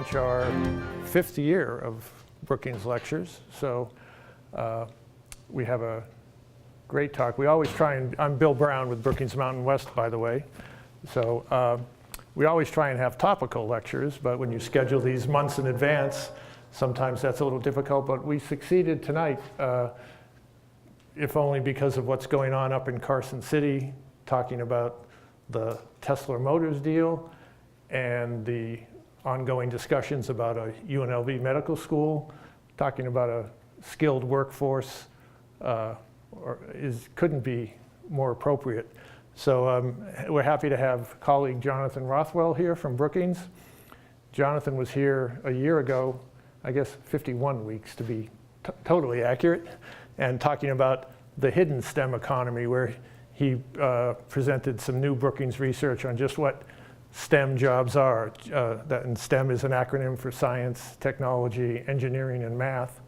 launch our 5th year of Brookings lectures. So we have a great talk. We always try and, I'm Bill Brown with Brookings Mountain West, by the way. So we always try and have topical lectures, but when you schedule these months in advance, sometimes that's a little difficult, but we succeeded tonight, if only because of what's going on up in Carson City, talking about the Tesla Motors deal and the ongoing discussions about a UNLV medical school, talking about a skilled workforce, couldn't be more appropriate. So we're happy to have colleague Johnathan Rothwell here from Brookings. Johnathan was here a year ago, I guess 51 weeks to be totally accurate, and talking about the hidden STEM economy, where he presented some new Brookings research on just what STEM jobs are. And STEM is an acronym for science, technology, engineering, and math.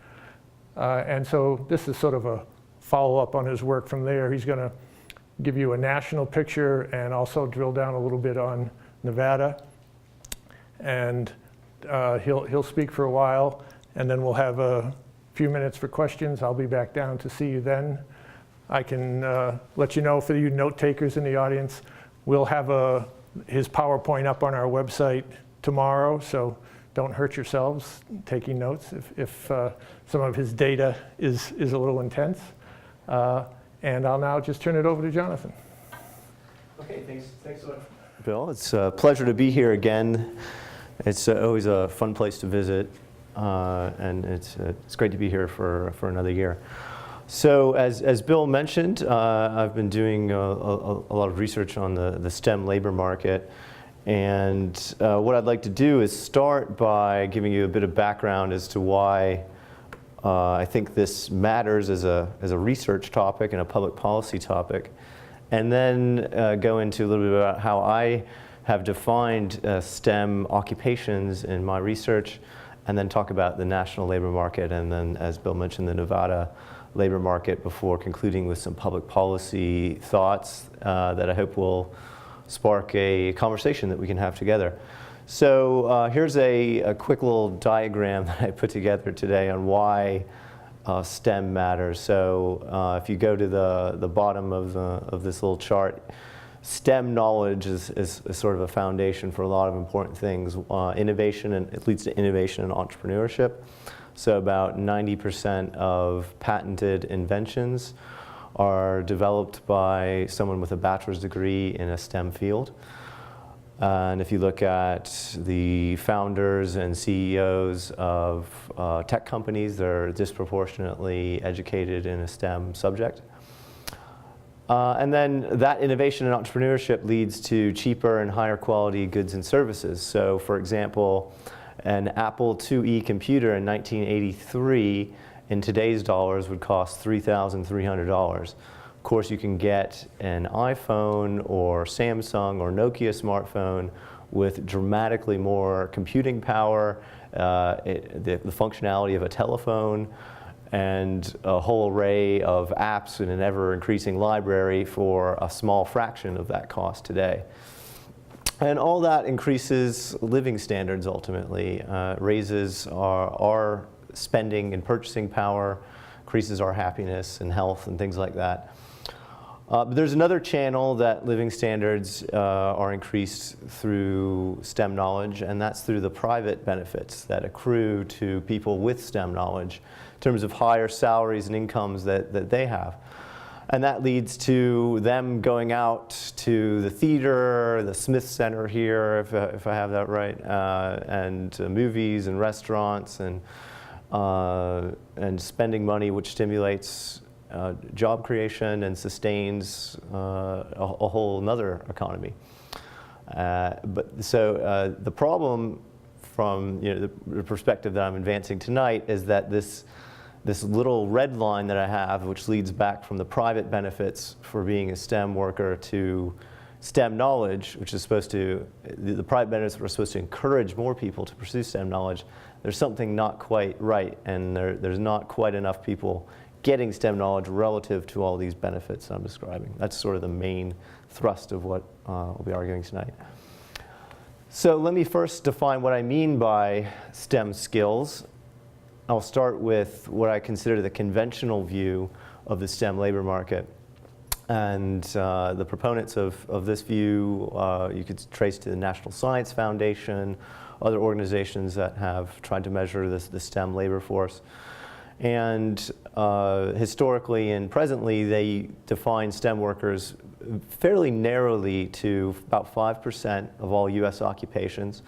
And so this is sort of a follow-up on his work from there. He's going to give you a national picture and also drill down a little bit on Nevada. And he'll speak for a while, and then we'll have a few minutes for questions. I'll be back down to see you then. I can let you know, for you note takers in the audience, we'll have his PowerPoint up on our website tomorrow, so don't hurt yourselves taking notes if some of his data is a little intense. And I'll now just turn it over to Johnathan. Okay, thanks so much, Bill. It's a pleasure to be here again. It's always a fun place to visit, and it's great to be here for another year. So as Bill mentioned, I've been doing a lot of research on the STEM labor market, and what I'd like to do is start by giving you a bit of background as to why I think this matters as a research topic and a public policy topic, and then go into a little bit about how I have defined STEM occupations in my research, and then talk about the national labor market, and then, as Bill mentioned, the Nevada labor market, before concluding with some public policy thoughts that I hope will spark a conversation that we can have together. So here's a quick little diagram that I put together today on why STEM matters. So if you go to the bottom of this little chart, STEM knowledge is sort of a foundation for a lot of important things. Innovation, and it leads to innovation and entrepreneurship. So about 90% of patented inventions are developed by someone with a bachelor's degree in a STEM field. And if you look at the founders and CEOs of tech companies, they're disproportionately educated in a STEM subject. And then that innovation and entrepreneurship leads to cheaper and higher quality goods and services. So for example, an Apple IIe computer in 1983 in today's dollars would cost $3,300. Of course, you can get an iPhone or Samsung or Nokia smartphone with dramatically more computing power, the functionality of a telephone, and a whole array of apps in an ever-increasing library for a small fraction of that cost today. And all that increases living standards ultimately, raises our spending and purchasing power, increases our happiness and health and things like that. But there's another channel that living standards are increased through STEM knowledge, and that's through the private benefits that accrue to people with STEM knowledge in terms of higher salaries and incomes that they have. And that leads to them going out to the theater, the Smith Center here, if I have that right, and movies and restaurants, and spending money, which stimulates job creation and sustains a whole nother economy. So the problem from the perspective that I'm advancing tonight is that this little red line that I have, which leads back from the private benefits for being a STEM worker to STEM knowledge, which is supposed to, the private benefits are supposed to encourage more people to pursue STEM knowledge. There's something not quite right, and there's not quite enough people getting STEM knowledge relative to all these benefits I'm describing. That's sort of the main thrust of what we'll be arguing tonight. So let me first define what I mean by STEM skills. I'll start with what I consider the conventional view of the STEM labor market. And the proponents of this view you could trace to the National Science Foundation, other organizations that have tried to measure the STEM labor force. And historically and presently, they define STEM workers fairly narrowly to about 5% of all US occupations.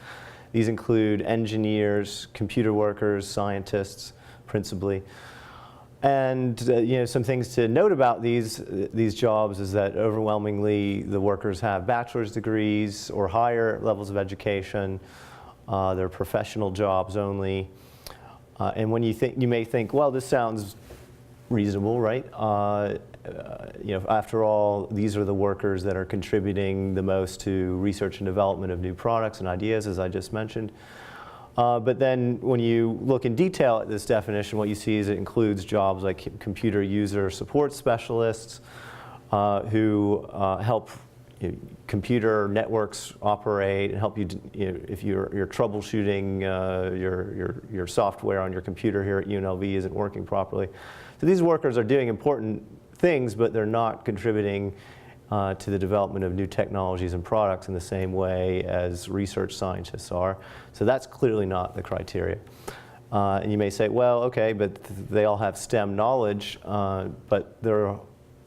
These include engineers, computer workers, scientists, principally. And some things to note about these jobs is that overwhelmingly the workers have bachelor's degrees or higher levels of education. They're professional jobs only. And when you may think, well, this sounds reasonable, right? After all, these are the workers that are contributing the most to research and development of new products and ideas, as I just mentioned. But then when you look in detail at this definition, what you see is it includes jobs like computer user support specialists who help computer networks operate and help you, if you're troubleshooting your software on your computer here at UNLV isn't working properly. So these workers are doing important things, but they're not contributing to the development of new technologies and products in the same way as research scientists are. So that's clearly not the criteria. And you may say, well, okay, but they all have STEM knowledge, but there are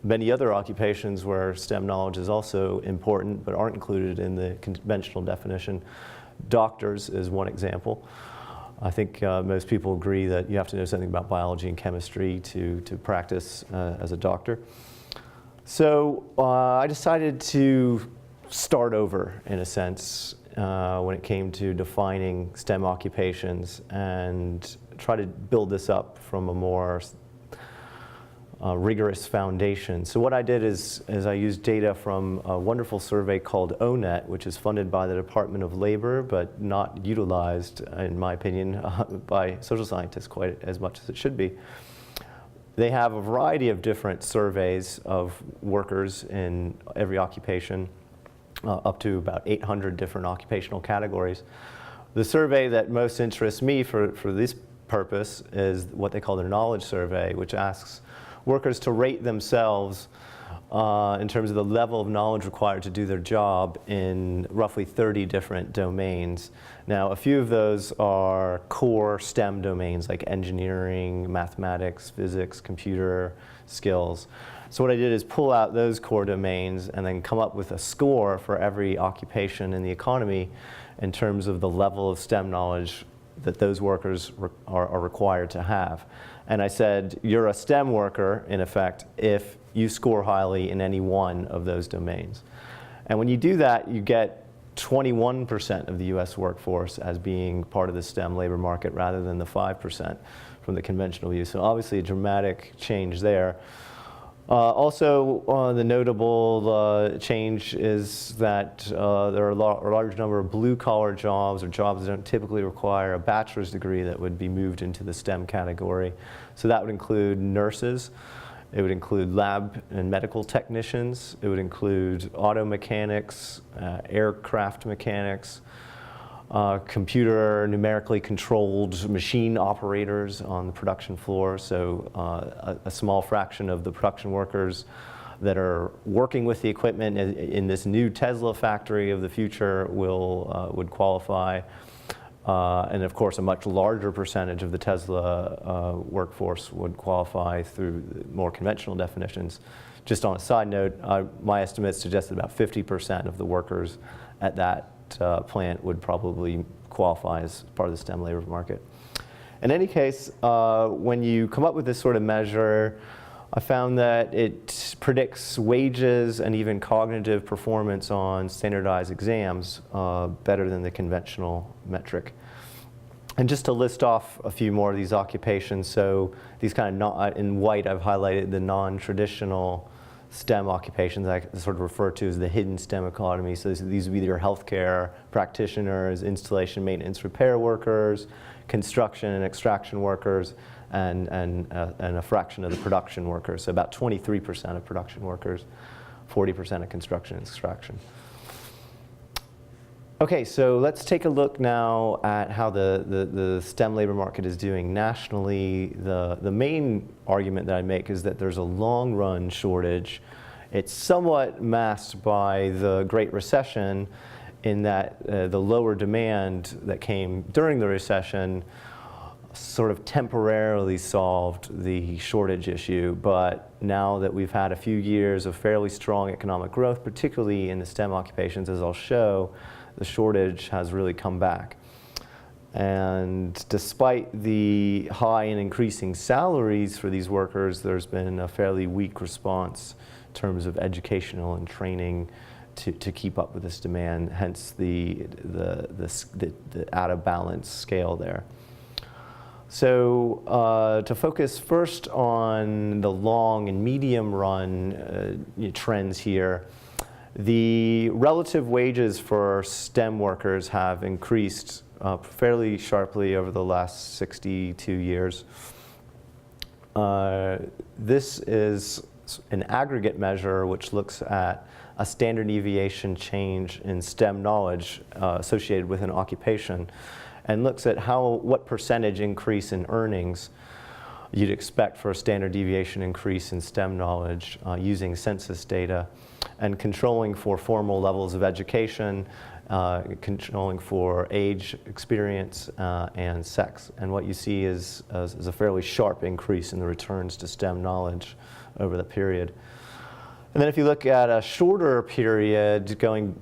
many other occupations where STEM knowledge is also important but aren't included in the conventional definition. Doctors is one example. I think most people agree that you have to know something about biology and chemistry to practice as a doctor. So I decided to start over, in a sense, when it came to defining STEM occupations and try to build this up from a more rigorous foundation. So what I did is I used data from a wonderful survey called ONET, which is funded by the Department of Labor, but not utilized, in my opinion, by social scientists quite as much as it should be. They have a variety of different surveys of workers in every occupation, up to about 800 different occupational categories. The survey that most interests me for this purpose is what they call their knowledge survey, which asks workers to rate themselves in terms of the level of knowledge required to do their job in roughly 30 different domains. Now, a few of those are core STEM domains like engineering, mathematics, physics, computer skills. So what I did is pull out those core domains and then come up with a score for every occupation in the economy in terms of the level of STEM knowledge that those workers are required to have. And I said, you're a STEM worker, in effect, if you score highly in any one of those domains. And when you do that, you get 21% of the US workforce as being part of the STEM labor market rather than the 5% from the conventional view. So obviously a dramatic change there. Also, the notable change is that there are a large number of blue-collar jobs or jobs that don't typically require a bachelor's degree that would be moved into the STEM category. So that would include nurses. It would include lab and medical technicians. It would include auto mechanics, aircraft mechanics, computer numerically controlled machine operators on the production floor. So a small fraction of the production workers that are working with the equipment in this new Tesla factory of the future would qualify. And of course, a much larger percentage of the Tesla workforce would qualify through more conventional definitions. Just on a side note, my estimates suggest that about 50% of the workers at that plant would probably qualify as part of the STEM labor market. In any case, when you come up with this sort of measure, I found that it predicts wages and even cognitive performance on standardized exams better than the conventional metric. And just to list off a few more of these occupations, so these kind of, in white I've highlighted the non-traditional STEM occupations I sort of refer to as the hidden STEM economy. So these would be your healthcare practitioners, installation, maintenance, repair workers, construction and extraction workers, and a fraction of the production workers. So about 23% of production workers, 40% of construction and extraction. Okay, so let's take a look now at how the STEM labor market is doing nationally. The main argument that I make is that there's a long-run shortage. It's somewhat masked by the Great Recession in that the lower demand that came during the recession sort of temporarily solved the shortage issue, but now that we've had a few years of fairly strong economic growth, particularly in the STEM occupations, as I'll show, the shortage has really come back. And despite the high and increasing salaries for these workers, there's been a fairly weak response in terms of educational and training to keep up with this demand, hence the out of balance scale there. So to focus first on the long and medium run trends here, the relative wages for STEM workers have increased fairly sharply over the last 62 years. This is an aggregate measure which looks at a standard deviation change in STEM knowledge associated with an occupation, and looks at what percentage increase in earnings you'd expect for a standard deviation increase in STEM knowledge using census data, and controlling for formal levels of education, controlling for age, experience, and sex. And what you see is a fairly sharp increase in the returns to STEM knowledge over the period. And then if you look at a shorter period, going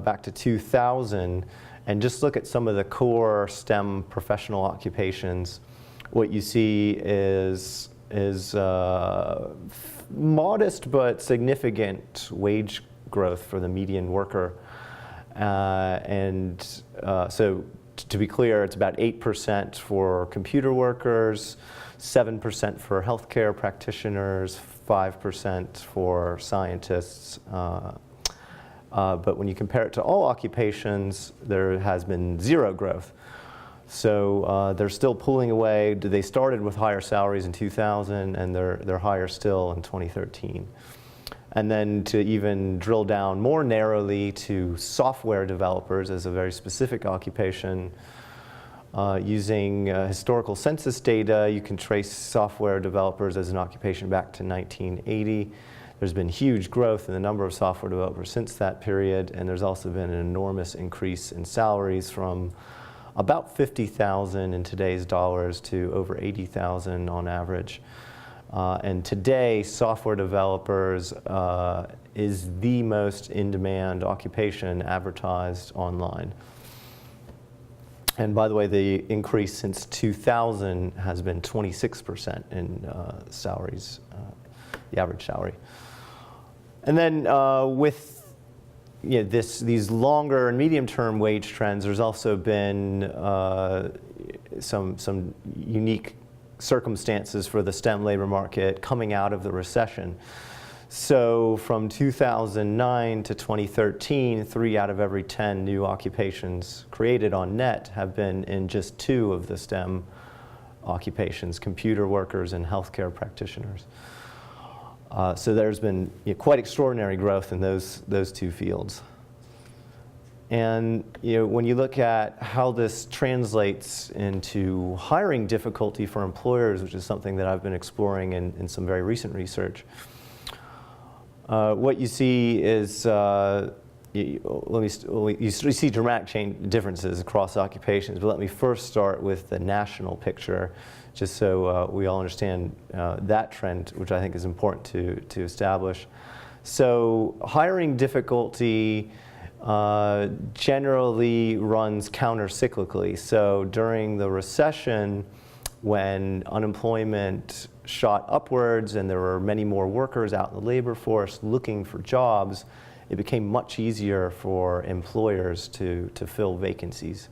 back to 2000, and just look at some of the core STEM professional occupations, what you see is modest but significant wage growth for the median worker. So to be clear, it's about 8% for computer workers, 7% for healthcare practitioners, 5% for scientists. But when you compare it to all occupations, there has been zero growth. So they're still pulling away. They started with higher salaries in 2000, and they're higher still in 2013. And then to even drill down more narrowly to software developers as a very specific occupation, using historical census data, you can trace software developers as an occupation back to 1980. There's been huge growth in the number of software developers since that period, and there's also been an enormous increase in salaries from about $50,000 in today's dollars to over $80,000 on average. And today, software developers is the most in-demand occupation advertised online. And by the way, the increase since 2000 has been 26% in salaries, the average salary. And then with these longer and medium-term wage trends, there's also been some unique circumstances for the STEM labor market coming out of the recession. So from 2009 to 2013, 3 out of every 10 new occupations created on net have been in just 2 of the STEM occupations, computer workers and healthcare practitioners. So there's been quite extraordinary growth in those 2 fields. And when you look at how this translates into hiring difficulty for employers, which is something that I've been exploring in some very recent research, what you see is you see dramatic differences across occupations. But let me first start with the national picture, just so we all understand that trend, which I think is important to establish. So hiring difficulty generally runs counter-cyclically. So during the recession, when unemployment shot upwards and there were many more workers out in the labor force looking for jobs, it became much easier for employers to fill vacancies.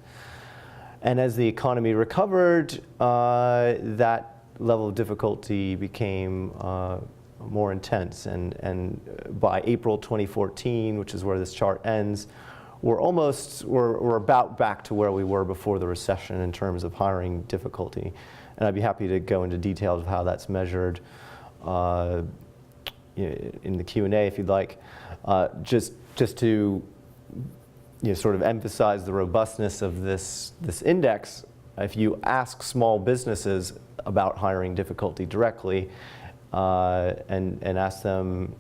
And as the economy recovered, that level of difficulty became more intense. And by April 2014, which is where this chart ends, we're about back to where we were before the recession in terms of hiring difficulty. And I'd be happy to go into details of how that's measured in the Q&A if you'd like. Just to sort of emphasize the robustness of this index, if you ask small businesses about hiring difficulty directly and ask them,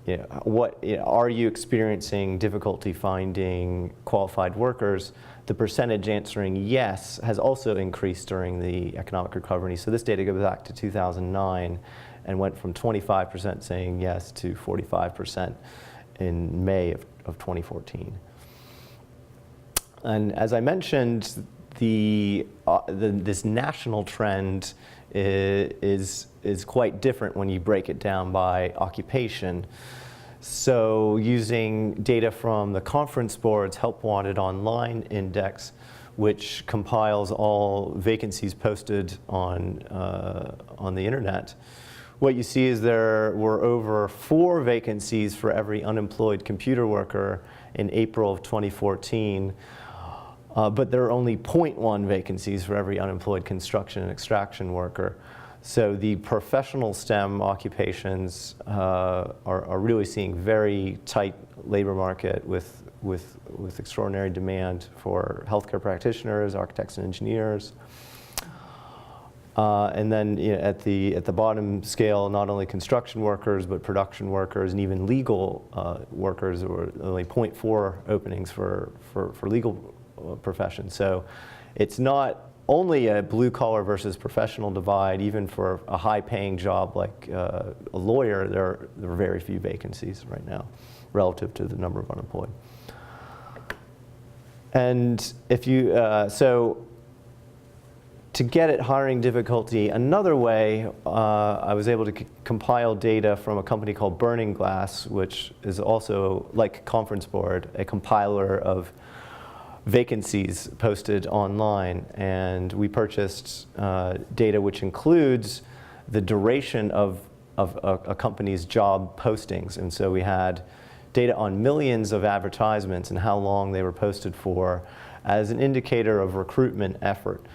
are you experiencing difficulty finding qualified workers? The percentage answering yes has also increased during the economic recovery. So this data goes back to 2009 and went from 25% saying yes to 45% in May of 2014. And as I mentioned, this national trend is quite different when you break it down by occupation. So using data from the Conference Board's Help Wanted Online Index, which compiles all vacancies posted on the internet, what you see is there were over 4 vacancies for every unemployed computer worker in April of 2014. But there are only 0.1 vacancies for every unemployed construction and extraction worker. So the professional STEM occupations are really seeing very tight labor market with extraordinary demand for healthcare practitioners, architects and engineers. And then at the bottom scale, not only construction workers, but production workers and even legal workers. There were only 0.4 openings for legal profession. So it's not only a blue collar versus professional divide. Even for a high paying job like a lawyer, there are very few vacancies right now relative to the number of unemployed. And if you, so to get at hiring difficulty another way, I was able to compile data from a company called Burning Glass, which is also, like Conference Board, a compiler of vacancies posted online. And we purchased data which includes the duration of a company's job postings. And so we had data on millions of advertisements and how long they were posted for as an indicator of recruitment effort.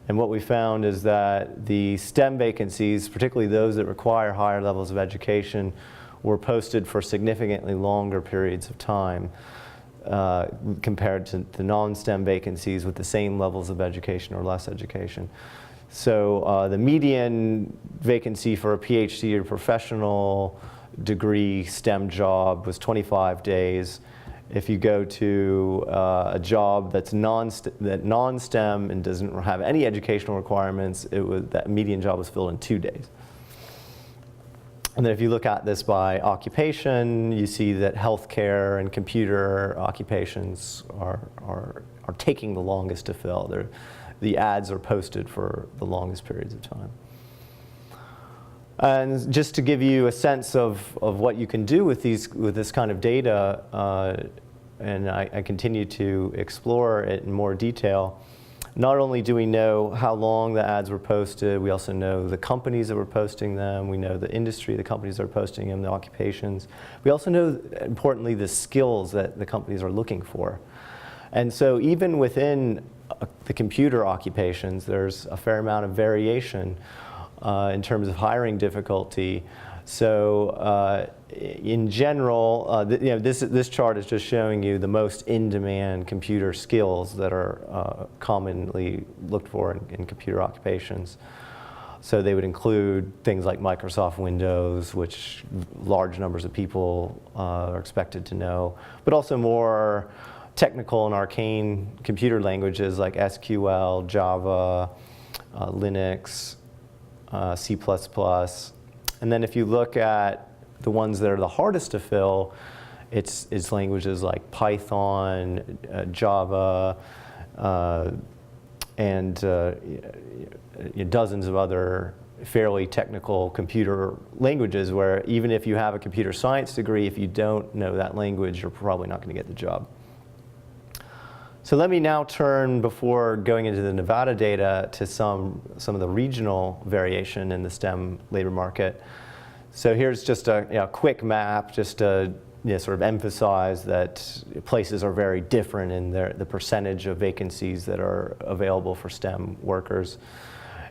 And what we found is that the STEM vacancies, particularly those that require higher levels of education, were posted for significantly longer periods of time compared to the non-STEM vacancies with the same levels of education or less education. So the median vacancy for a PhD or professional degree STEM job was 25 days. If you go to a job that's non-STEM and doesn't have any educational requirements, that median job was filled in 2 days. And then if you look at this by occupation, you see that healthcare and computer occupations are taking the longest to fill. The ads are posted for the longest periods of time. And just to give you a sense of what you can do with this kind of data, and I continue to explore it in more detail, not only do we know how long the ads were posted, we also know the companies that were posting them, we know the industry, the companies that are posting them, the occupations. We also know, importantly, the skills that the companies are looking for. And so even within the computer occupations, there's a fair amount of variation in terms of hiring difficulty. So in general, this chart is just showing you the most in-demand computer skills that are commonly looked for in computer occupations. So they would include things like Microsoft Windows, which large numbers of people are expected to know, but also more technical and arcane computer languages like SQL, Java, Linux, C++. And then if you look at the ones that are the hardest to fill, it's languages like Python, Java, and dozens of other fairly technical computer languages where even if you have a computer science degree, if you don't know that language, you're probably not going to get the job. So let me now turn, before going into the Nevada data, to some of the regional variation in the STEM labor market. So here's just a quick map, just to sort of emphasize that places are very different in the percentage of vacancies that are available for STEM workers.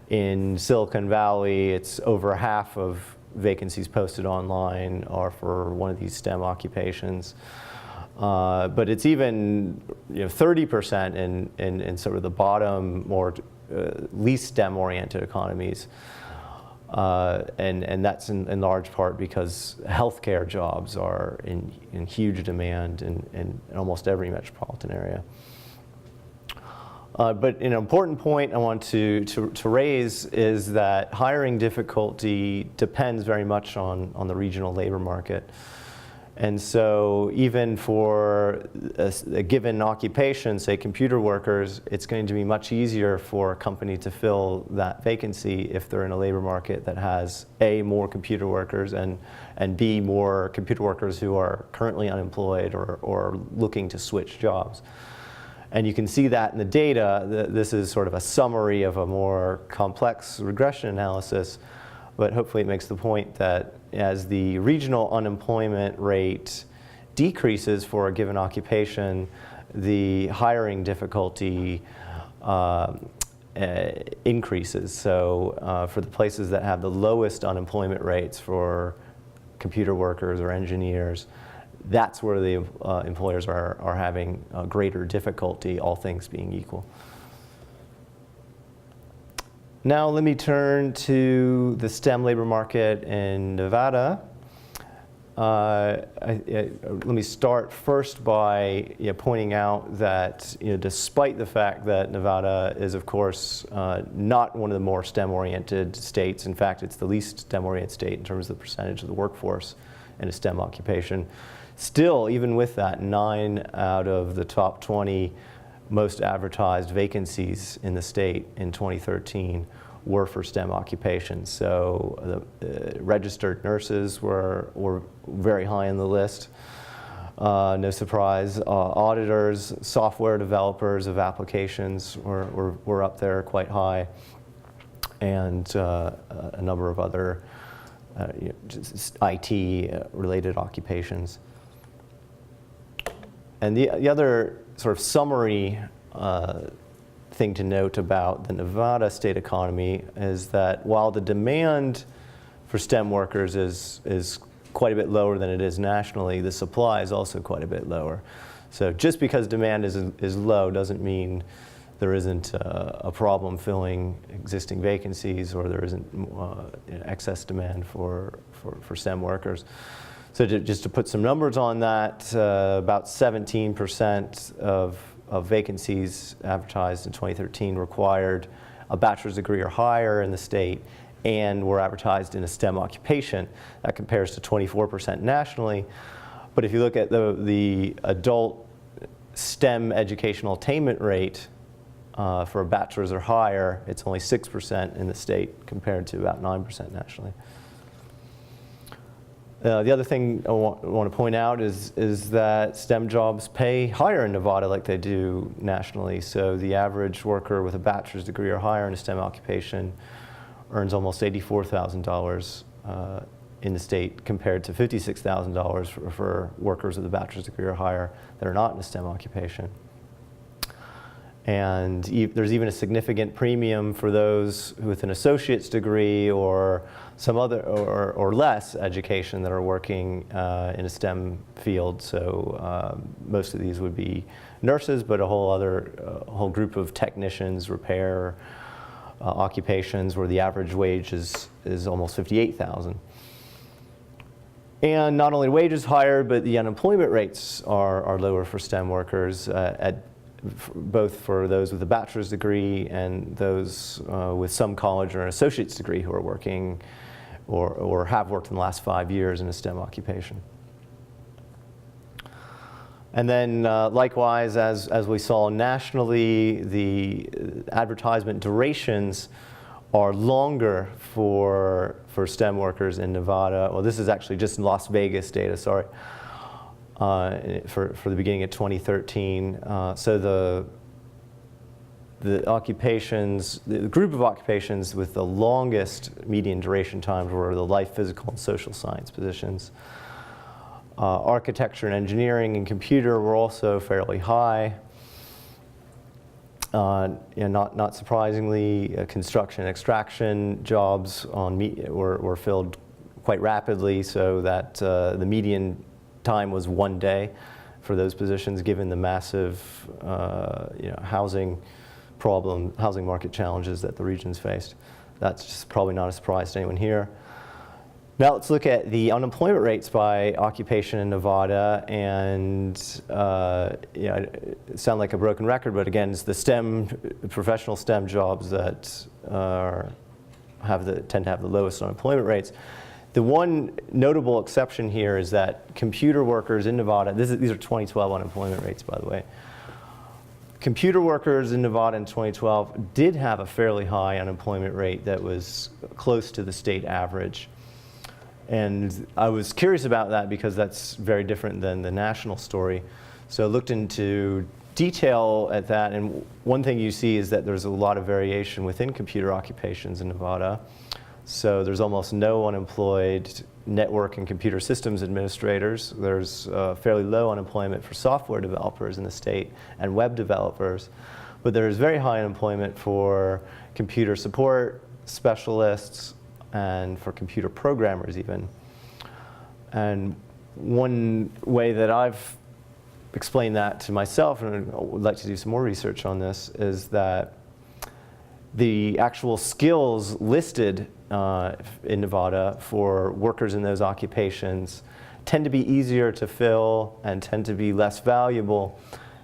In Silicon Valley, it's over half of vacancies posted online are for one of these STEM occupations. But it's even 30% in sort of the bottom, more least STEM-oriented economies. And that's in large part because healthcare jobs are in huge demand in almost every metropolitan area. But an important point I want to raise is that hiring difficulty depends very much on the regional labor market. And so even for a given occupation, say computer workers, it's going to be much easier for a company to fill that vacancy if they're in a labor market that has A, more computer workers, and B, more computer workers who are currently unemployed or looking to switch jobs. And you can see that in the data. This is sort of a summary of a more complex regression analysis, but hopefully it makes the point that as the regional unemployment rate decreases for a given occupation, the hiring difficulty increases. So for the places that have the lowest unemployment rates for computer workers or engineers, that's where the employers are having greater difficulty, all things being equal. Now let me turn to the STEM labor market in Nevada. Let me start first by pointing out that despite the fact that Nevada is, of course, not one of the more STEM-oriented states, in fact, it's the least STEM-oriented state in terms of the percentage of the workforce in a STEM occupation. Still, even with that, 9 out of the top 20 most advertised vacancies in the state in 2013 were for STEM occupations. So the registered nurses were very high on the list. No surprise. Auditors, software developers of applications were up there quite high, and a number of other just IT-related occupations. And the other sort of summary thing to note about the Nevada state economy is that while the demand for STEM workers is quite a bit lower than it is nationally, the supply is also quite a bit lower. So just because demand is low doesn't mean there isn't a problem filling existing vacancies, or there isn't excess demand for STEM workers. So just to put some numbers on that, about 17% of vacancies advertised in 2013 required a bachelor's degree or higher in the state and were advertised in a STEM occupation. That compares to 24% nationally. But if you look at the adult STEM educational attainment rate for a bachelor's or higher, it's only 6% in the state compared to about 9% nationally. The other thing I want to point out is that STEM jobs pay higher in Nevada like they do nationally. So the average worker with a bachelor's degree or higher in a STEM occupation earns almost $84,000 in the state, compared to $56,000 for workers with a bachelor's degree or higher that are not in a STEM occupation. And there's even a significant premium for those with an associate's degree or some other or less education that are working in a STEM field. So most of these would be nurses, but a whole group of technicians, repair occupations where the average wage is almost $58,000. And not only wages higher, but the unemployment rates are lower for STEM workers both for those with a bachelor's degree and those with some college or an associate's degree who are working or have worked in the last 5 years in a STEM occupation. And then likewise, as we saw nationally, the advertisement durations are longer for STEM workers in Nevada. Well, this is actually just Las Vegas data, sorry. For the beginning of 2013. So the occupations, the group of occupations with the longest median duration times were the life, physical, and social science positions. Architecture and engineering and computer were also fairly high. Not surprisingly, construction and extraction jobs were filled quite rapidly, so that the median time was 1 day for those positions, given the massive housing market challenges that the region's faced. That's just probably not a surprise to anyone here. Now let's look at the unemployment rates by occupation in Nevada, and it sounds like a broken record, but again, it's the professional STEM jobs that tend to have the lowest unemployment rates. The one notable exception here is that computer workers in Nevada, these are 2012 unemployment rates, by the way. Computer workers in Nevada in 2012 did have a fairly high unemployment rate that was close to the state average. And I was curious about that because that's very different than the national story. So I looked into detail at that, and one thing you see is that there's a lot of variation within computer occupations in Nevada. So there's almost no unemployed network and computer systems administrators. There's fairly low unemployment for software developers in the state and web developers. But there's very high unemployment for computer support specialists and for computer programmers even. And one way that I've explained that to myself, and I would like to do some more research on this, is that the actual skills listed in Nevada for workers in those occupations tend to be easier to fill and tend to be less valuable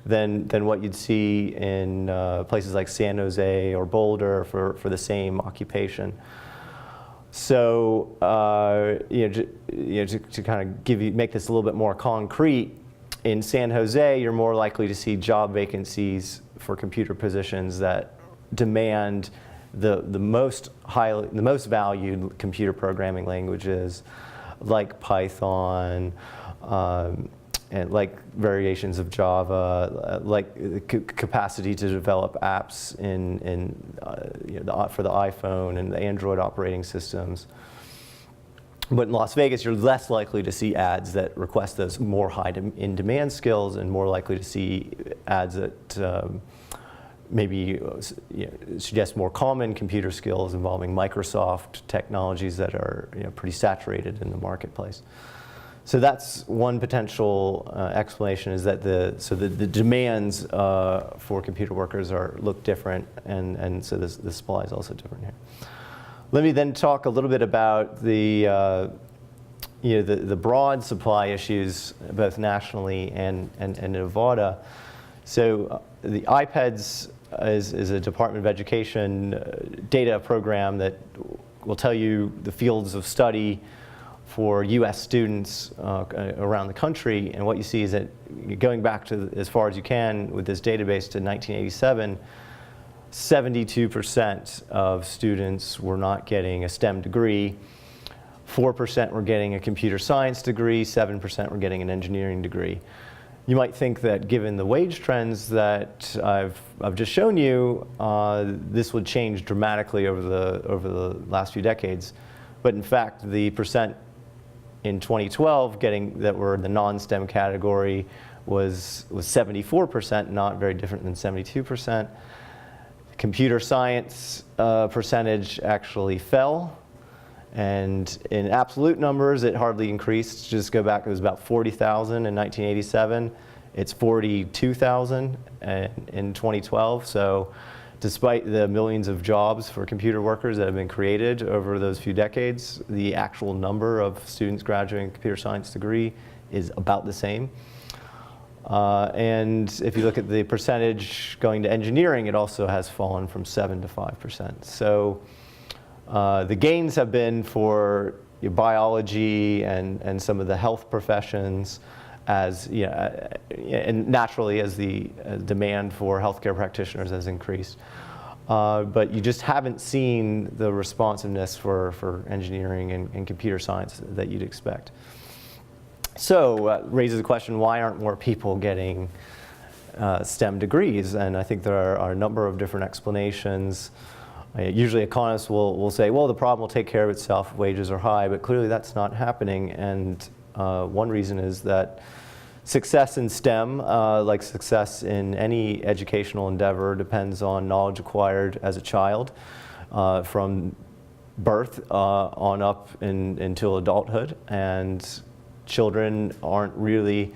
than what you'd see in places like San Jose or Boulder for the same occupation. So to kind of make this a little bit more concrete, in San Jose, you're more likely to see job vacancies for computer positions that demand the most valued computer programming languages, like Python, and like variations of Java, like the capacity to develop apps for the iPhone and the Android operating systems. But in Las Vegas, you're less likely to see ads that request those more in-demand skills, and more likely to see ads that maybe suggest more common computer skills involving Microsoft technologies that are pretty saturated in the marketplace. So that's one potential explanation, is that the demands for computer workers look different, and so the supply is also different here. Let me then talk a little bit about the broad supply issues, both nationally and in Nevada. So the IPEDS is a Department of Education data program that will tell you the fields of study for US students around the country. And what you see is that, going back to as far as you can with this database to 1987, 72% of students were not getting a STEM degree, 4% were getting a computer science degree, 7% were getting an engineering degree. You might think that given the wage trends that I've just shown you, this would change dramatically over the last few decades. But in fact, the percent in 2012 that were in the non-STEM category was 74%, not very different than 72%. Computer science percentage actually fell, and in absolute numbers it hardly increased. Just go back, it was about 40,000 in 1987. It's 42,000 in 2012. So despite the millions of jobs for computer workers that have been created over those few decades, the actual number of students graduating a computer science degree is about the same. And if you look at the percentage going to engineering, it also has fallen from 7 to 5%. So the gains have been for biology and some of the health professions, and naturally as the demand for healthcare practitioners has increased. But you just haven't seen the responsiveness for engineering and computer science that you'd expect. So raises the question, why aren't more people getting STEM degrees? And I think there are a number of different explanations. Usually economists will say, well, the problem will take care of itself, wages are high, but clearly that's not happening. And one reason is that success in STEM, like success in any educational endeavor, depends on knowledge acquired as a child from birth on up until adulthood. And children aren't really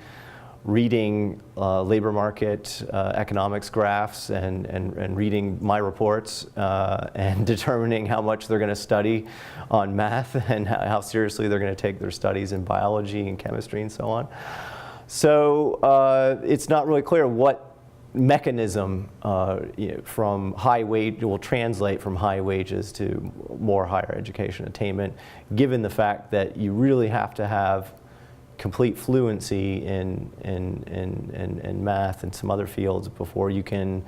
reading labor market economics graphs and reading my reports and determining how much they're going to study on math and how seriously they're going to take their studies in biology and chemistry and so on. So it's not really clear what mechanism from high wage will translate from high wages to more higher education attainment, given the fact that you really have to have complete fluency in math and some other fields before you can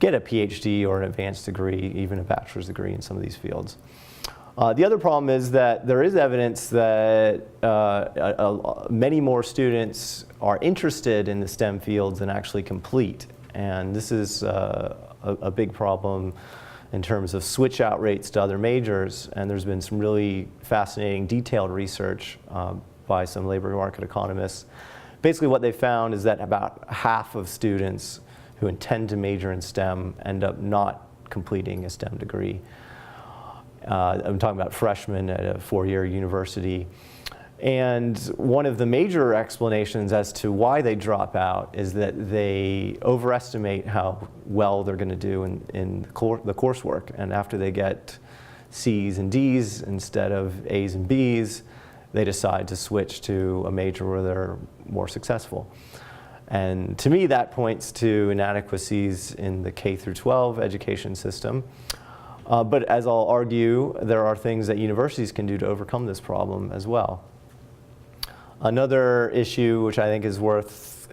get a PhD or an advanced degree, even a bachelor's degree in some of these fields. The other problem is that there is evidence that many more students are interested in the STEM fields than actually complete. And this is a big problem in terms of switch out rates to other majors. And there's been some really fascinating detailed research by some labor market economists. Basically what they found is that about half of students who intend to major in STEM end up not completing a STEM degree. I'm talking about freshmen at a four-year university. And one of the major explanations as to why they drop out is that they overestimate how well they're going to do in the coursework. And after they get C's and D's instead of A's and B's, they decide to switch to a major where they're more successful. And to me, that points to inadequacies in the K through 12 education system. But as I'll argue, there are things that universities can do to overcome this problem as well. Another issue which I think is worth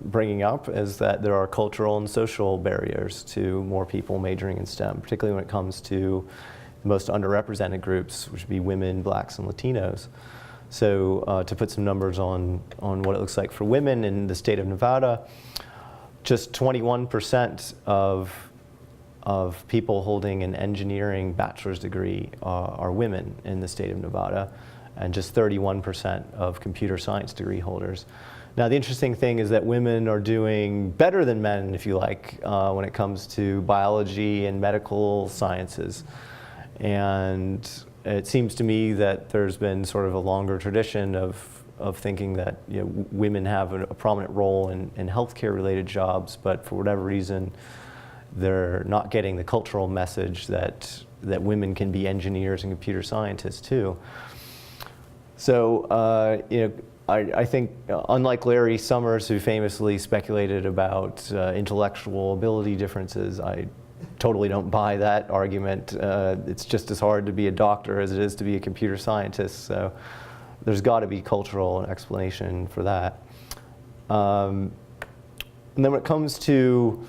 bringing up is that there are cultural and social barriers to more people majoring in STEM, particularly when it comes to the most underrepresented groups, which would be women, blacks, and Latinos. So to put some numbers on what it looks like for women in the state of Nevada, just 21% of people holding an engineering bachelor's degree are women in the state of Nevada, and just 31% of computer science degree holders. Now the interesting thing is that women are doing better than men, if you like, when it comes to biology and medical sciences. And it seems to me that there's been sort of a longer tradition of thinking that women have a prominent role in healthcare related jobs, but for whatever reason, they're not getting the cultural message that women can be engineers and computer scientists too. So I think unlike Larry Summers, who famously speculated about intellectual ability differences, I totally don't buy that argument. It's just as hard to be a doctor as it is to be a computer scientist. So there's got to be cultural explanation for that. And then when it comes to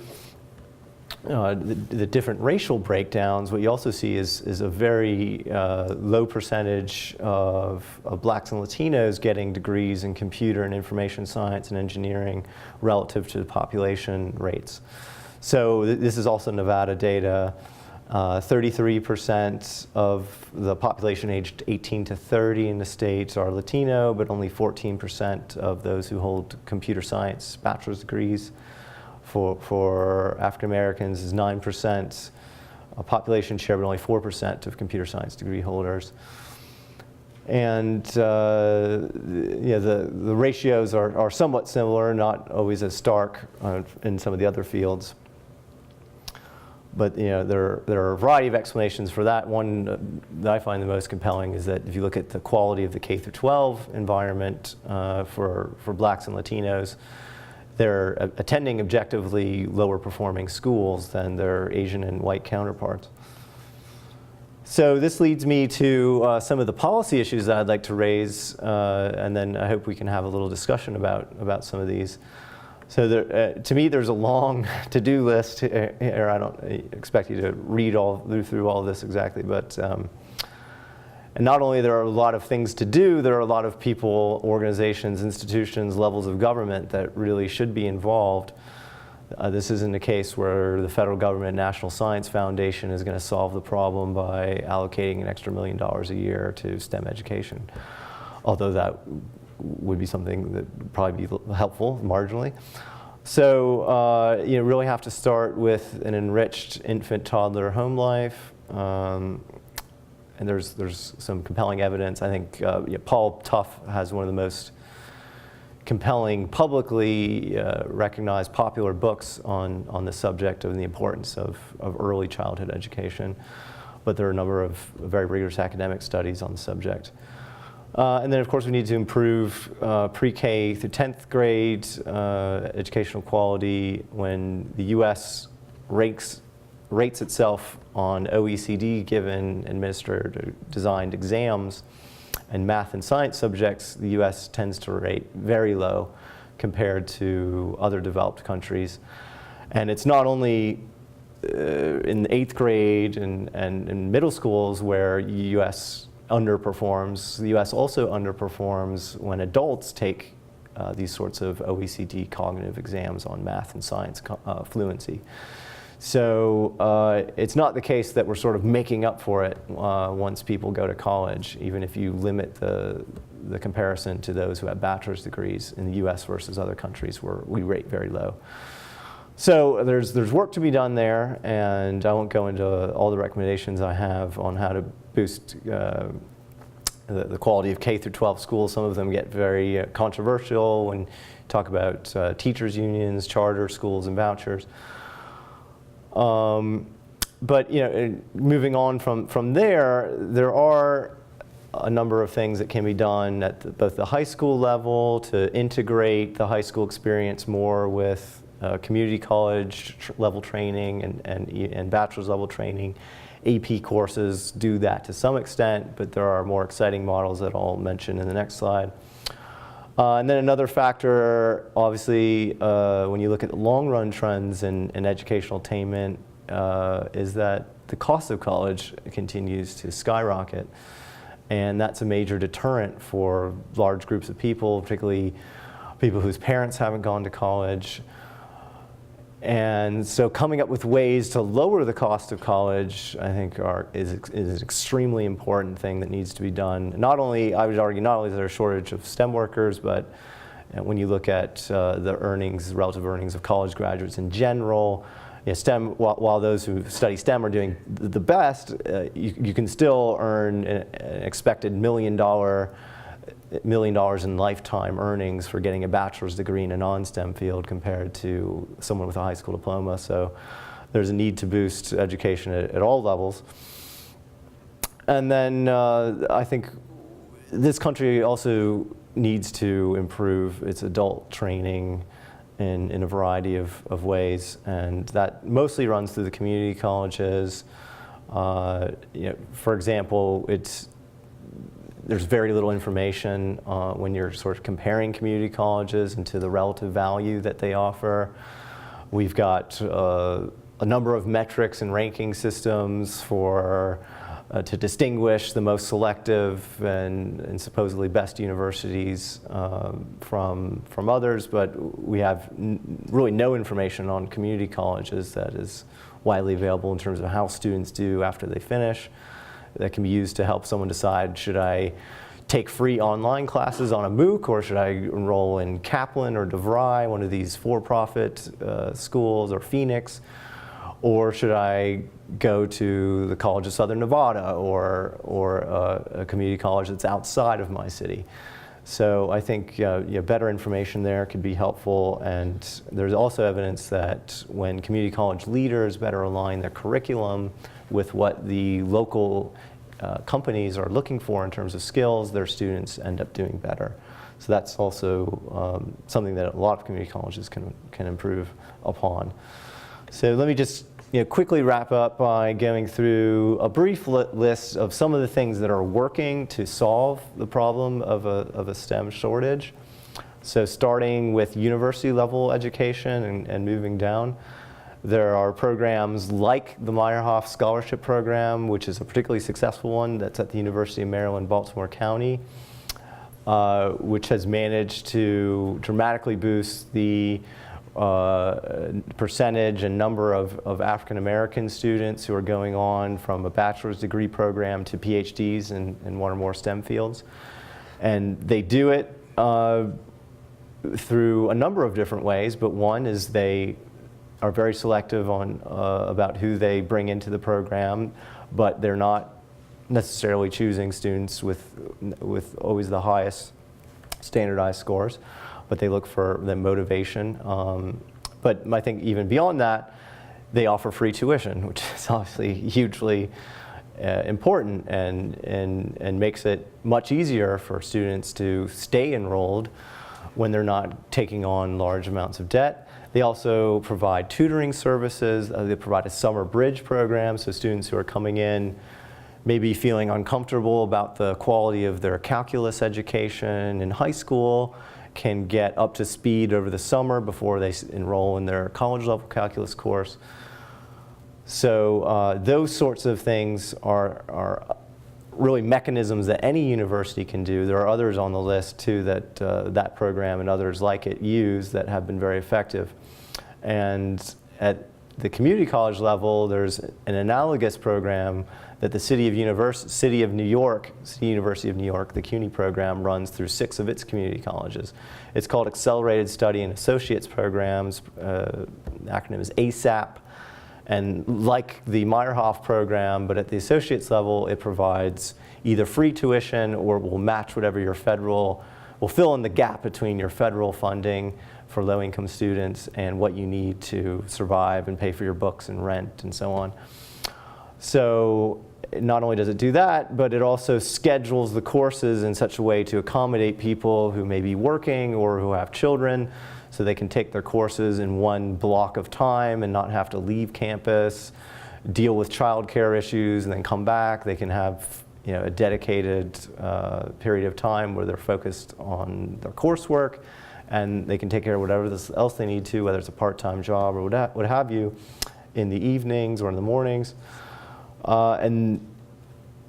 the different racial breakdowns, what you also see is a very low percentage of blacks and Latinos getting degrees in computer and information science and engineering relative to the population rates. So this is also Nevada data. 33% of the population aged 18 to 30 in the states are Latino, but only 14% of those who hold computer science bachelor's degrees. For African Americans is 9%, a population share, but only 4% of computer science degree holders. And the ratios are somewhat similar, not always as stark in some of the other fields. But there are a variety of explanations for that. One that I find the most compelling is that if you look at the quality of the K through 12 environment for blacks and Latinos, they're attending objectively lower performing schools than their Asian and white counterparts. So this leads me to some of the policy issues that I'd like to raise, and then I hope we can have a little discussion about some of these. So there, to me, there's a long to-do list here. I don't expect you to read through all of this exactly, but and not only there are a lot of things to do, there are a lot of people, organizations, institutions, levels of government that really should be involved. This isn't a case where the federal government National Science Foundation is going to solve the problem by allocating an extra $1 million a year to STEM education, although that would be something that would probably be helpful marginally. So you really have to start with an enriched infant, toddler home life. And there's some compelling evidence. I think Paul Tough has one of the most compelling, publicly recognized popular books on the subject of the importance of early childhood education. But there are a number of very rigorous academic studies on the subject. And then, of course, we need to improve pre-K through 10th grade educational quality. When the U.S. rates itself on OECD-given, administered, designed exams, and math and science subjects, the U.S. tends to rate very low compared to other developed countries. And it's not only in the 8th grade and in middle schools where the U.S. underperforms. The U.S. also underperforms when adults take these sorts of OECD cognitive exams on math and science fluency. So it's not the case that we're sort of making up for it once people go to college, even if you limit the comparison to those who have bachelor's degrees in the US versus other countries where we rate very low. So there's work to be done there, and I won't go into all the recommendations I have on how to boost the quality of K through 12 schools. Some of them get very controversial when you talk about teachers' unions, charter schools, and vouchers. But moving on from there are a number of things that can be done at both the high school level to integrate the high school experience more with community college level training and bachelor's level training. AP courses do that to some extent, but there are more exciting models that I'll mention in the next slide. And then another factor, obviously, when you look at the long-run trends in educational attainment, is that the cost of college continues to skyrocket. And that's a major deterrent for large groups of people, particularly people whose parents haven't gone to college. And so coming up with ways to lower the cost of college, I think, is an extremely important thing that needs to be done. Not only, I would argue, not only is there a shortage of STEM workers, but when you look at the earnings, relative earnings of college graduates in general, STEM, while those who study STEM are doing the best, you can still earn an expected $1 million in lifetime earnings for getting a bachelor's degree in a non-STEM field compared to someone with a high school diploma. So there's a need to boost education at all levels. And then I think this country also needs to improve its adult training in a variety of ways, and that mostly runs through the community colleges. For example, there's very little information when you're sort of comparing community colleges and to the relative value that they offer. We've got a number of metrics and ranking systems to distinguish the most selective and supposedly best universities from others, but we have really no information on community colleges that is widely available in terms of how students do after they finish. That can be used to help someone decide, should I take free online classes on a MOOC, or should I enroll in Kaplan or DeVry, one of these for-profit schools, or Phoenix, or should I go to the College of Southern Nevada or a community college that's outside of my city. So I think better information there could be helpful, and there's also evidence that when community college leaders better align their curriculum with what the local companies are looking for in terms of skills, their students end up doing better. So that's also something that a lot of community colleges can improve upon. So let me just quickly wrap up by going through a brief list of some of the things that are working to solve the problem of a STEM shortage. So starting with university level education and moving down, there are programs like the Meyerhoff Scholarship Program, which is a particularly successful one that's at the University of Maryland, Baltimore County, which has managed to dramatically boost the percentage and number of African American students who are going on from a bachelor's degree program to PhDs in one or more STEM fields. And they do it through a number of different ways, but one is they are very selective on about who they bring into the program, but they're not necessarily choosing students with always the highest standardized scores. but they look for the motivation. But I think even beyond that, they offer free tuition, which is obviously hugely important and makes it much easier for students to stay enrolled when they're not taking on large amounts of debt. They also provide tutoring services. They provide a summer bridge program, so students who are coming in maybe feeling uncomfortable about the quality of their calculus education in high school can get up to speed over the summer before they enroll in their college level calculus course. So those sorts of things are really mechanisms that any university can do. There are others on the list too that that program and others like it use that have been very effective. And at the community college level, there's an analogous program that the City University of New York, the CUNY program, runs through 6 of its community colleges. It's called Accelerated Study and Associates Programs. The acronym is ASAP. And like the Meyerhoff program, but at the associates level, it provides either free tuition or will match whatever your federal, will fill in the gap between your federal funding for low-income students and what you need to survive and pay for your books and rent and so on. So not only does it do that, but it also schedules the courses in such a way to accommodate people who may be working or who have children, so they can take their courses in one block of time and not have to leave campus, deal with childcare issues, and then come back. They can have a dedicated period of time where they're focused on their coursework, and they can take care of whatever else they need to, whether it's a part-time job or what have you, in the evenings or in the mornings. And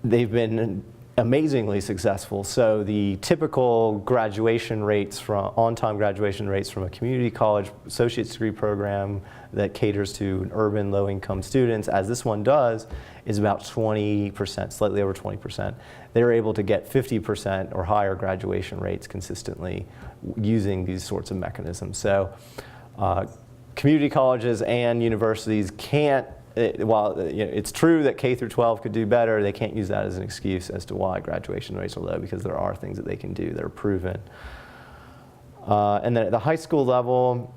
they've been amazingly successful. So the typical graduation rates on-time graduation rates from a community college associate's degree program that caters to urban low-income students, as this one does, is about 20%, slightly over 20%. They're able to get 50% or higher graduation rates consistently using these sorts of mechanisms. So community colleges and universities can't, while it's true that K through 12 could do better, they can't use that as an excuse as to why graduation rates are low, because there are things that they can do that are proven. And then at the high school level,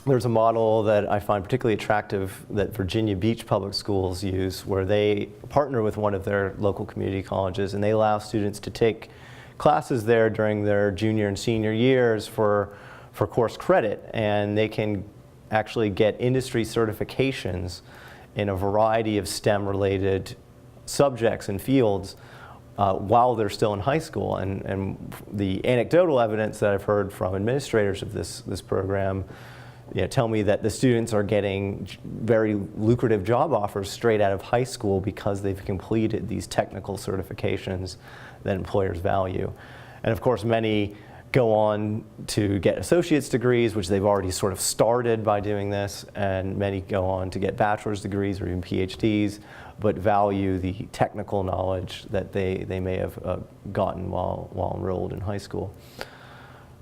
there's a model that I find particularly attractive that Virginia Beach Public Schools use, where they partner with one of their local community colleges and they allow students to take classes there during their junior and senior years for course credit, and they can actually get industry certifications in a variety of STEM-related subjects and fields while they're still in high school. And the anecdotal evidence that I've heard from administrators of this program tell me that the students are getting very lucrative job offers straight out of high school because they've completed these technical certifications that employers value. And of course, many go on to get associate's degrees, which they've already sort of started by doing this, and many go on to get bachelor's degrees or even PhDs, but value the technical knowledge that they may have gotten while enrolled in high school.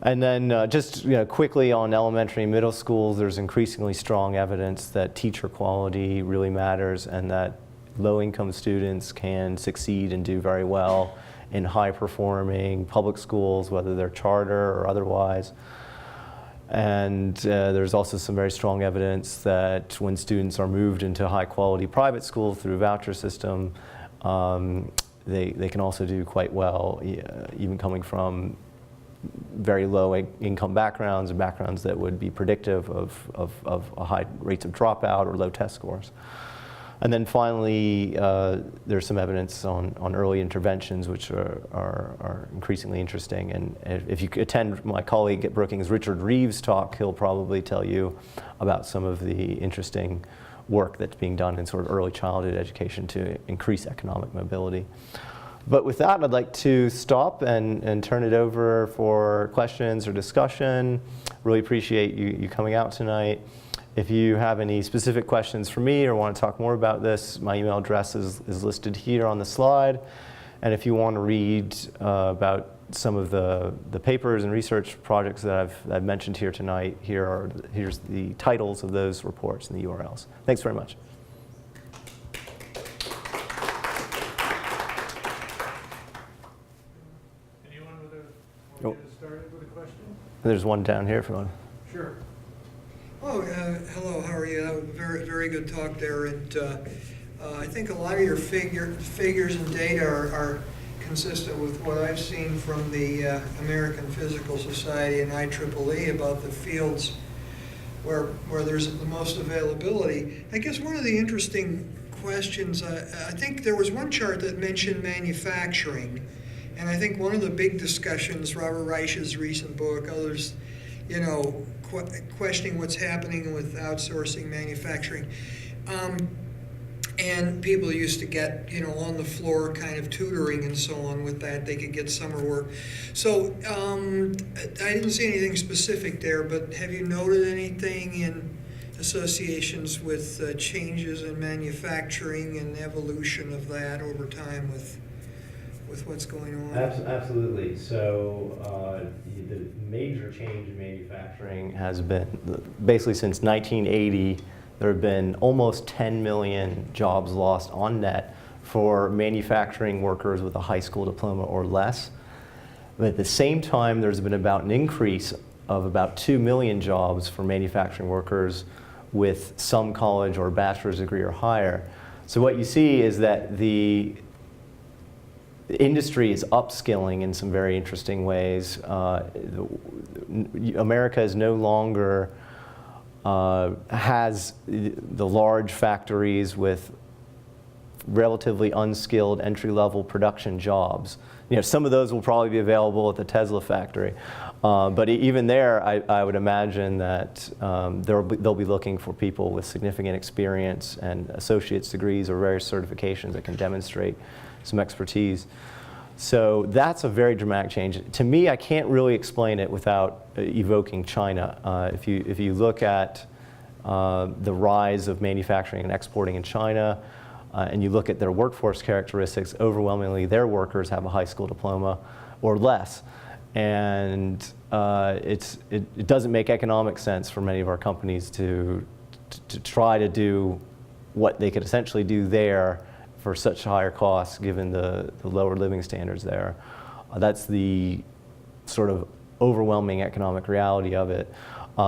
And then just quickly on elementary and middle schools, there's increasingly strong evidence that teacher quality really matters and that low-income students can succeed and do very well in high-performing public schools, whether they're charter or otherwise. And there's also some very strong evidence that when students are moved into high-quality private schools through a voucher system, they can also do quite well, even coming from very low income backgrounds and backgrounds that would be predictive of high rates of dropout or low test scores. And then finally, there's some evidence on early interventions, which are increasingly interesting. And if you attend my colleague at Brookings, Richard Reeves' talk, he'll probably tell you about some of the interesting work that's being done in sort of early childhood education to increase economic mobility. But with that, I'd like to stop and turn it over for questions or discussion. Really appreciate you coming out tonight. If you have any specific questions for me or want to talk more about this, my email address is listed here on the slide. And if you want to read about some of the papers and research projects that I've mentioned here tonight, here's the titles of those reports and the URLs. Thanks very much. Anyone with a Oh. Get us started with a question? There's one down here if you want. Sure. Oh, hello, how are you? That was very, very good talk there. And I think a lot of your figures and data are consistent with what I've seen from the American Physical Society and IEEE about the fields where there's the most availability. I guess one of the interesting questions, I think there was one chart that mentioned manufacturing. And I think one of the big discussions, Robert Reich's recent book, others, questioning what's happening with outsourcing manufacturing. And people used to get, on the floor kind of tutoring and so on with that. They could get summer work. So I didn't see anything specific there, but have you noted anything in associations with changes in manufacturing and evolution of that over time with what's going on? Absolutely. So the major change in manufacturing has been basically since 1980. There have been almost 10 million jobs lost on net for manufacturing workers with a high school diploma or less. But at the same time, there's been about an increase of about 2 million jobs for manufacturing workers with some college or bachelor's degree or higher. So what you see is that the industry is upskilling in some very interesting ways. America is no longer has the large factories with relatively unskilled entry-level production jobs. Some of those will probably be available at the Tesla factory, but even there, I would imagine that they'll be looking for people with significant experience and associate's degrees or various certifications that can demonstrate some expertise. So that's a very dramatic change. To me, I can't really explain it without evoking China. If you look at the rise of manufacturing and exporting in China, and you look at their workforce characteristics, overwhelmingly their workers have a high school diploma or less. And it doesn't make economic sense for many of our companies to try to do what they could essentially do there for such higher costs given the lower living standards there. That's the sort of overwhelming economic reality of it.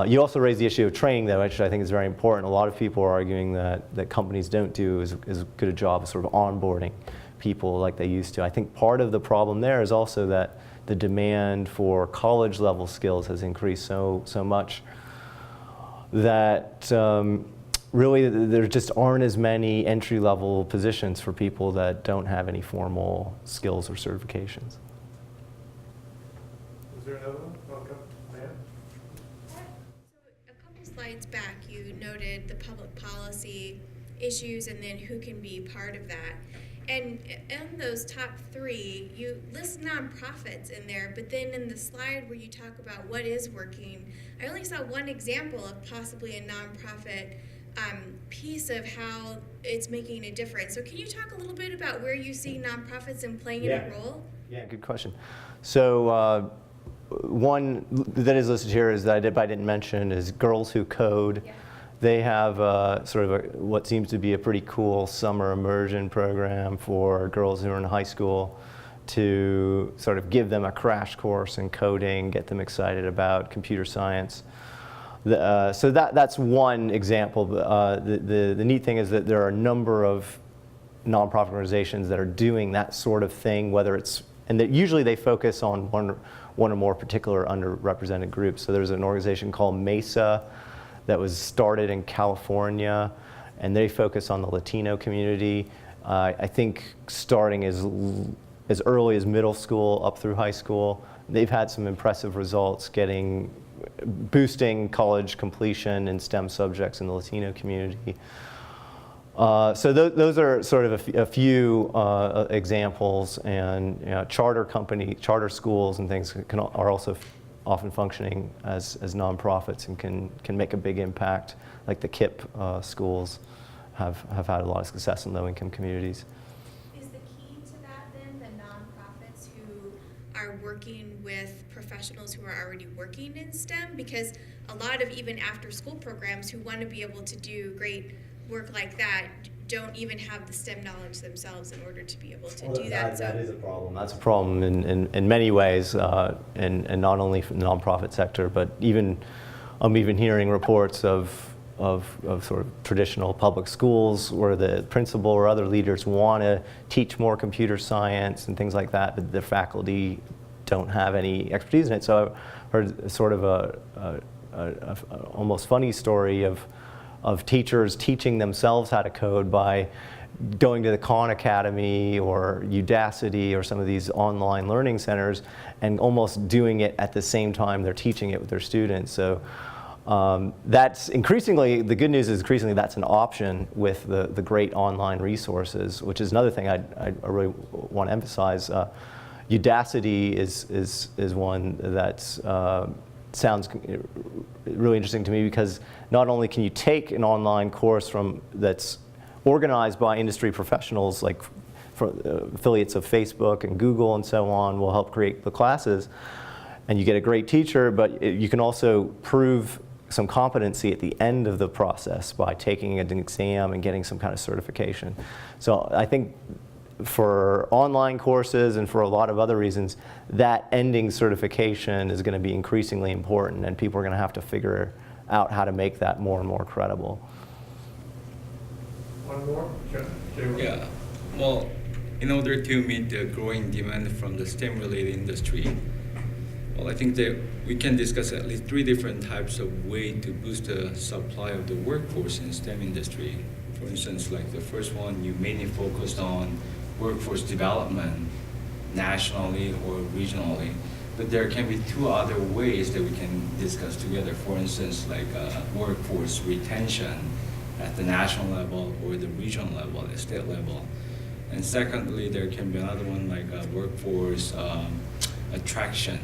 You also raised the issue of training, though, which I think is very important. A lot of people are arguing that companies don't do as good a job of sort of onboarding people like they used to. I think part of the problem there is also that the demand for college level skills has increased so much that really, there just aren't as many entry-level positions for people that don't have any formal skills or certifications. Is there another one? Welcome, ma'am. So a couple slides back, you noted the public policy issues and then who can be part of that. And in those top three, you list nonprofits in there, but then in the slide where you talk about what is working, I only saw one example of possibly a nonprofit piece of how it's making a difference. So can you talk a little bit about where you see nonprofits and playing a role? Yeah, good question. So one that is listed here is that I didn't mention is Girls Who Code. Yeah. They have sort of what seems to be a pretty cool summer immersion program for girls who are in high school to sort of give them a crash course in coding, get them excited about computer science. So that's one example. The neat thing is that there are a number of nonprofit organizations that are doing that sort of thing, whether it's, and that usually they focus on one or more particular underrepresented groups. So there's an organization called MESA that was started in California, and they focus on the Latino community. I think starting as early as middle school up through high school. They've had some impressive results boosting college completion in STEM subjects in the Latino community. So those are sort of a few examples, and charter schools and things are also often functioning as nonprofits and can make a big impact, like the KIPP schools have had a lot of success in low-income communities. Is the key to that then the nonprofits who are working with professionals who are already working in STEM? Because a lot of even after-school programs who want to be able to do great work like that don't even have the STEM knowledge themselves in order to be able to do that. That is a problem. That's a problem in many ways, and not only from the nonprofit sector, but even I'm even hearing reports of sort of traditional public schools where the principal or other leaders want to teach more computer science and things like that, but the faculty don't have any expertise in it. So I heard sort of a almost funny story of teachers teaching themselves how to code by going to the Khan Academy or Udacity or some of these online learning centers and almost doing it at the same time they're teaching it with their students. So that's increasingly, the good news is increasingly that's an option with the great online resources, which is another thing I really want to emphasize. Udacity is one that's sounds really interesting to me, because not only can you take an online course that's organized by industry professionals, like affiliates of Facebook and Google and so on will help create the classes, and you get a great teacher, but you can also prove some competency at the end of the process by taking an exam and getting some kind of certification. So I think for online courses and for a lot of other reasons, that ending certification is going to be increasingly important, and people are going to have to figure out how to make that more and more credible. One more? Yeah, well, in order to meet the growing demand from the STEM-related industry, well, I think that we can discuss at least 3 different types of ways to boost the supply of the workforce in STEM industry. For instance, like the first one, you mainly focused on workforce development nationally or regionally, but there can be 2 other ways that we can discuss together. For instance, like workforce retention at the national level or the regional level, the state level. And secondly, there can be another one like workforce attraction.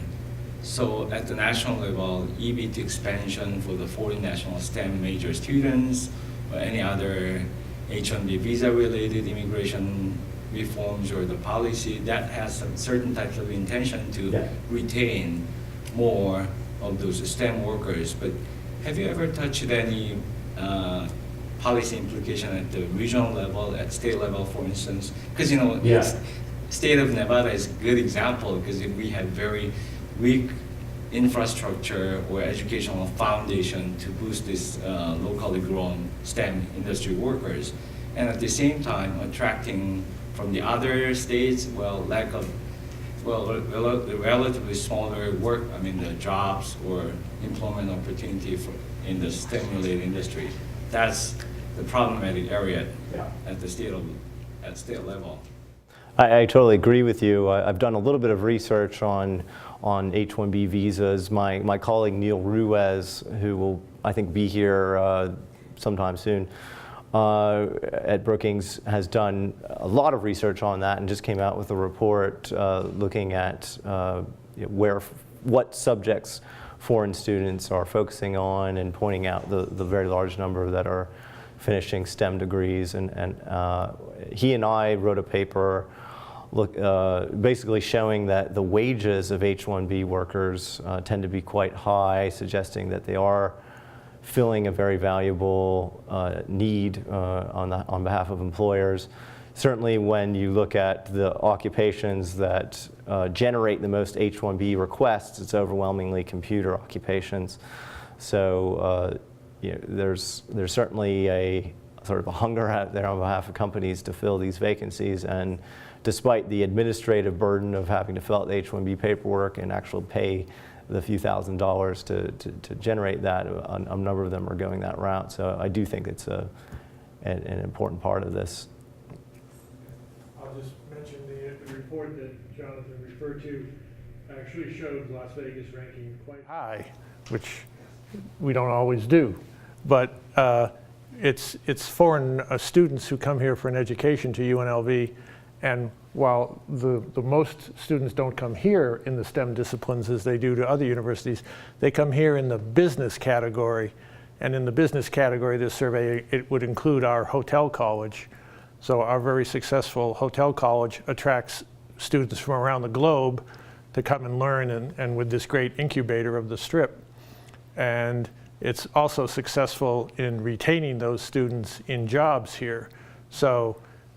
So at the national level, EBT expansion for the foreign national STEM major students or any other H-1B visa-related immigration reforms or the policy that has some certain types of intention to retain more of those STEM workers. But have you ever touched any policy implication at the regional level, at state level, for instance? Because state of Nevada is a good example, because if we have very weak infrastructure or educational foundation to boost this locally grown STEM industry workers, and at the same time attracting from the other states, relatively smaller the jobs or employment opportunity in the STEM-related industry. That's the problematic area at the state level. I totally agree with you. I've done a little bit of research on H-1B visas. My colleague Neil Ruiz, who will I think be here sometime soon, at Brookings, has done a lot of research on that and just came out with a report looking at what subjects foreign students are focusing on and pointing out the very large number that are finishing STEM degrees. And he and I wrote a paper basically showing that the wages of H-1B workers tend to be quite high, suggesting that they are filling a very valuable need on behalf of employers. Certainly when you look at the occupations that generate the most H-1B requests, it's overwhelmingly computer occupations. So there's certainly a sort of a hunger out there on behalf of companies to fill these vacancies, and despite the administrative burden of having to fill out the H-1B paperwork and actually pay the few $1,000s to generate that, a number of them are going that route. So I do think it's an important part of this. I'll just mention the report that Johnathan referred to actually showed Las Vegas ranking quite high, which we don't always do. But it's foreign students who come here for an education to UNLV, and while the most students don't come here in the STEM disciplines as they do to other universities, they come here in the business category. And in the business category, this survey, it would include our hotel college. So our very successful hotel college attracts students from around the globe to come and learn, and with this great incubator of the Strip. And it's also successful in retaining those students in jobs here. So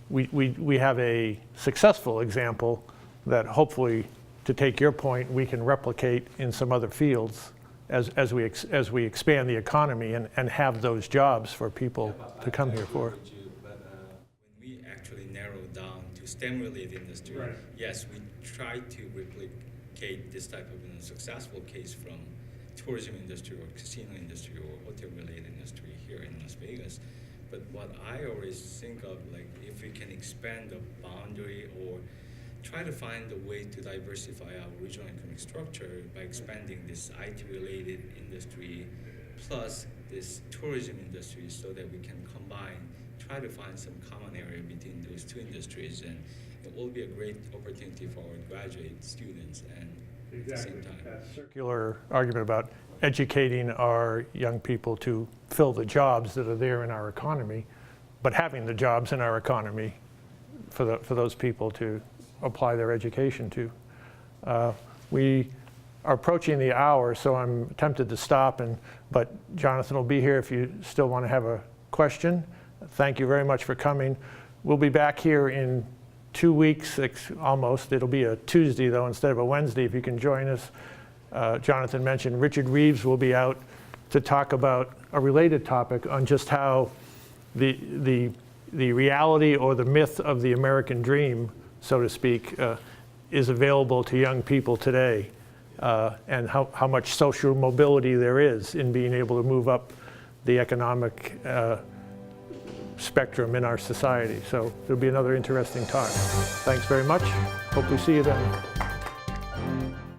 we have a successful example that hopefully, to take your point, we can replicate in some other fields as we expand the economy and have those jobs for people to come here for. But when we actually narrow down to STEM-related industry, Right. yes, we try to replicate this type of successful case from tourism industry or casino industry or hotel-related industry here in Las Vegas. But what I always think of, like, if we can expand the boundary or try to find a way to diversify our regional economic structure by expanding this IT-related industry plus this tourism industry so that we can combine, try to find some common area between those two industries, and it will be a great opportunity for our graduate students and at the same time. That circular argument about educating our young people to fill the jobs that are there in our economy, but having the jobs in our economy for those people to apply their education to. We are approaching the hour, so I'm tempted to stop, but Johnathan will be here if you still want to have a question. Thank you very much for coming. We'll be back here in 2 weeks, almost. It'll be a Tuesday, though, instead of a Wednesday, if you can join us. Johnathan mentioned Richard Reeves will be out to talk about a related topic on just how the reality or the myth of the American dream, so to speak, is available to young people today, and how much social mobility there is in being able to move up the economic spectrum in our society. So it'll be another interesting talk. Thanks very much. Hope we see you then.